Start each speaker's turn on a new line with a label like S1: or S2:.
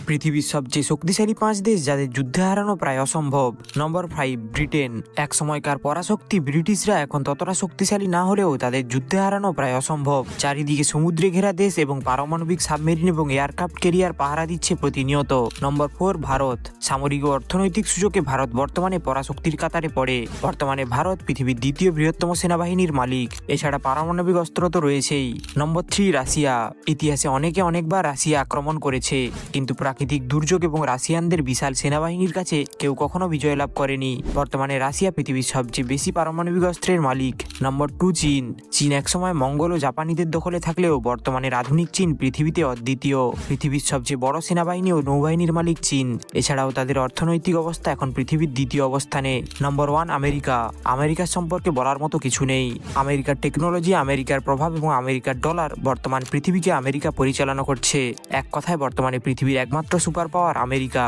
S1: পৃথিবীর সবচেয়ে শক্তিশালী 5 দেশ যাদের যুদ্ধে হারানো প্রায় অসম্ভব। নম্বর 5, ব্রিটেন। এক সময়কার পরাশক্তি ব্রিটিশরা এখন ততটা শক্তিশালী না হলেও তাদের যুদ্ধে হারানো প্রায় অসম্ভব। চারিদিকে সমুদ্রে ঘেরা দেশ এবং পারমাণবিক সাবমেরিন এবং এয়ারক্রাফট ক্যারিয়ার পাহারা দিচ্ছে প্রতিনিয়ত। নম্বর 4, ভারত। সামরিক ও অর্থনৈতিক সুযোগে ভারত বর্তমানে পরাশক্তির কাতারে পড়ে। বর্তমানে ভারত পৃথিবীর দ্বিতীয় বৃহত্তম সেনাবাহিনীর মালিক। এছাড়া পারমাণবিক অস্ত্র তো রয়েছেই। নম্বর 3, রাশিয়া। ইতিহাসে অনেকবার রাশিয়া আক্রমণ করেছে, কিন্তু প্রাকৃতিক দুর্যোগ এবং রাশিয়ানদের বিশাল সেনাবাহিনীর কাছে কেউ কখনো বিজয় লাভ করেনি। বর্তমানে রাশিয়া পৃথিবীর সবচেয়ে বেশি পারমাণবিক অস্ত্রের মালিক। নম্বর 2, চীন। চীন একসময় মঙ্গল ও জাপানিদের দখলে থাকলেও বর্তমানের আধুনিক চীন পৃথিবীতে অদ্বিতীয়। পৃথিবীর সবচেয়ে বড় সেনাবাহিনী ও নৌবাহিনীর মালিক চীন। এছাড়াও তাদের অর্থনৈতিক অবস্থা এখন পৃথিবীর দ্বিতীয় অবস্থানে। নম্বর 1, আমেরিকা। আমেরিকার সম্পর্কে বলার মতো কিছু নেই। আমেরিকার টেকনোলজি, আমেরিকার প্রভাব এবং আমেরিকার ডলার বর্তমান পৃথিবীকে আমেরিকা পরিচালনা করছে। এক কথায় বর্তমানে পৃথিবীর একমাত্র সুপার পাওয়ার আমেরিকা।